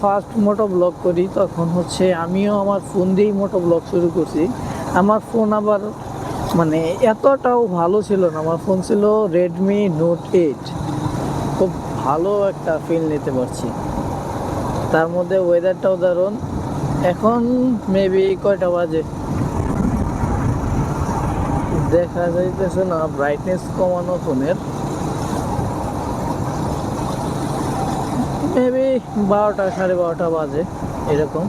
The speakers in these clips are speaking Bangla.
ফার্স্ট মোটো ব্লগ করি তখন হচ্ছে আমিও আমার ফোন দিয়েই মোটো ব্লগ শুরু করছি। আমার ফোন আবার মানে এতটাও ভালো ছিল না, আমার ফোন ছিল রেডমি নোট 8। খুব ভালো একটা ফিল নিতে পারছি, তার মধ্যে ওয়েদারটাও দারুণ। এখন মেবি কয়টা বাজে দেখা যাইতেছে না, ব্রাইটনেস কমানো ফোনের, মেবি 12টা 12:30 বাজে এরকম।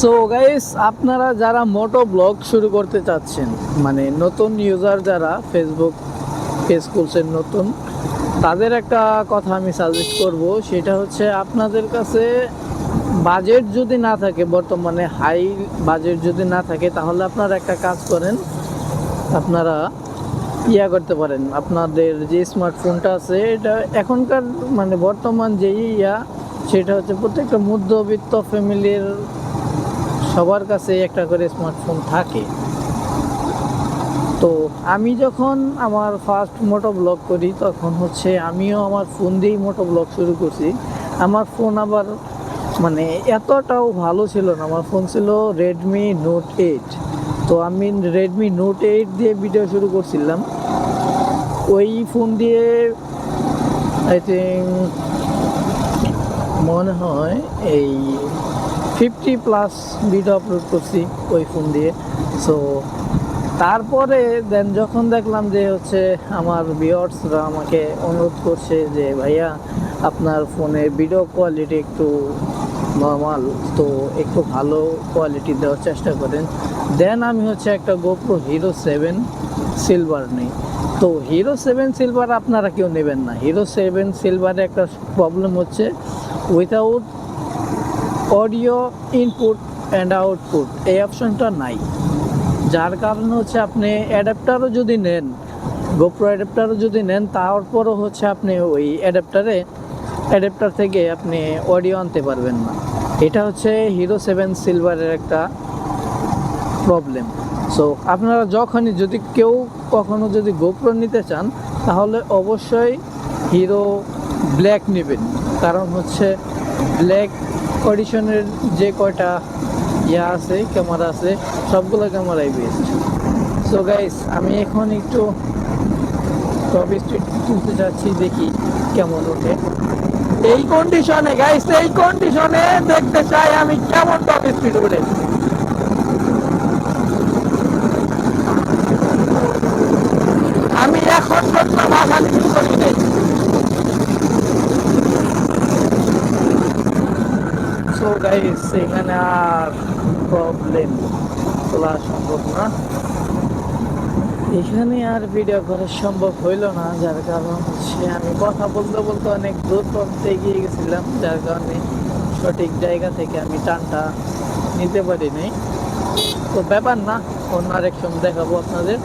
সো গাইস, আপনারা যারা মোটো ব্লগ শুরু করতে চাচ্ছেন, মানে নতুন ইউজার যারা ফেসবুক পেজ খুলছেন নতুন, তাদের একটা কথা আমি সাজেস্ট করব, সেটা হচ্ছে আপনাদের কাছে বাজেট যদি না থাকে, বর্তমানে হাই বাজেট যদি না থাকে, তাহলে আপনারা একটা কাজ করেন, আপনারা করতে পারেন, আপনাদের যে স্মার্টফোনটা আছে এটা এখনকার মানে বর্তমান যেই সেটা হচ্ছে প্রত্যেকটা মধ্যবিত্ত ফ্যামিলির সবার কাছে একটা করে স্মার্টফোন থাকে। তো আমি যখন আমার ফার্স্ট মোটো ব্লগ করি তখন হচ্ছে আমিও আমার ফোন দিয়েই মোটো ব্লগ শুরু করছি। আমার ফোন আবার মানে এতটাও ভালো ছিল না, আমার ফোন ছিল রেডমি নোট 8। তো আমি রেডমি নোট 8 দিয়ে ভিডিও শুরু করছিলাম। ওই ফোন দিয়ে আই থিঙ্ক মনে হয় এই 50+ ভিডিও আপলোড করছি ওই ফোন দিয়ে। সো তারপরে দেন যখন দেখলাম যে হচ্ছে আমার ভিউয়ার্সরা আমাকে অনুরোধ করছে যে ভাইয়া আপনার ফোনের ভিডিও কোয়ালিটি একটু নর্মাল, তো একটু ভালো কোয়ালিটি দেওয়ার চেষ্টা করেন, দেন আমি হচ্ছে একটা গোপ্রো হিরো 7 সিলভার নেই। তো হিরো 7 সিলভার আপনারা কেউ নেবেন না। হিরো 7 সিলভারে একটা প্রবলেম হচ্ছে without audio input and output এই অপশনটা নাই, যার কারণে হচ্ছে আপনি অ্যাডাপ্টারও যদি নেন, গোপ্রো অ্যাডাপ্টারও যদি নেন, তারপরও হচ্ছে আপনি ওই অ্যাডাপ্টার থেকে আপনি অডিও আনতে পারবেন না। এটা হচ্ছে হিরো 7 সিলভারের একটা প্রবলেম। সো আপনারা যখনই যদি কেউ কখনো যদি গোপ্রো নিতে চান, তাহলে অবশ্যই হিরো ব্ল্যাক নেবেন, কারণ হচ্ছে ব্ল্যাক অডিশনের যে কয়টা আছে ক্যামেরা আছে, সবগুলো ক্যামেরাই বেস্ট। সো গাইস, আমি এখন একটু টপ স্পিড তুলতে যাচ্ছি, দেখি কেমন ওঠে এই কন্ডিশনে। গাইস, এই কন্ডিশনে দেখতে চাই আমি কেমন টপ স্পিড ওঠে। আমি এখন মাথা নিচু করি নাই। সো গাইস, এখানে আর প্রবলেম তোলা সম্ভব না, এখানে আর ভিডিও করা সম্ভব হইল না, যার কারণ হচ্ছে আমি কথা বলতে বলতে অনেক দূর পর্যন্ত এগিয়ে গেছিলাম, যার কারণে সঠিক জায়গা থেকে আমি টানটা নিতে পারি নাই। তো ব্যাপার না, অন্য আরেক সময় দেখাবো আপনাদের।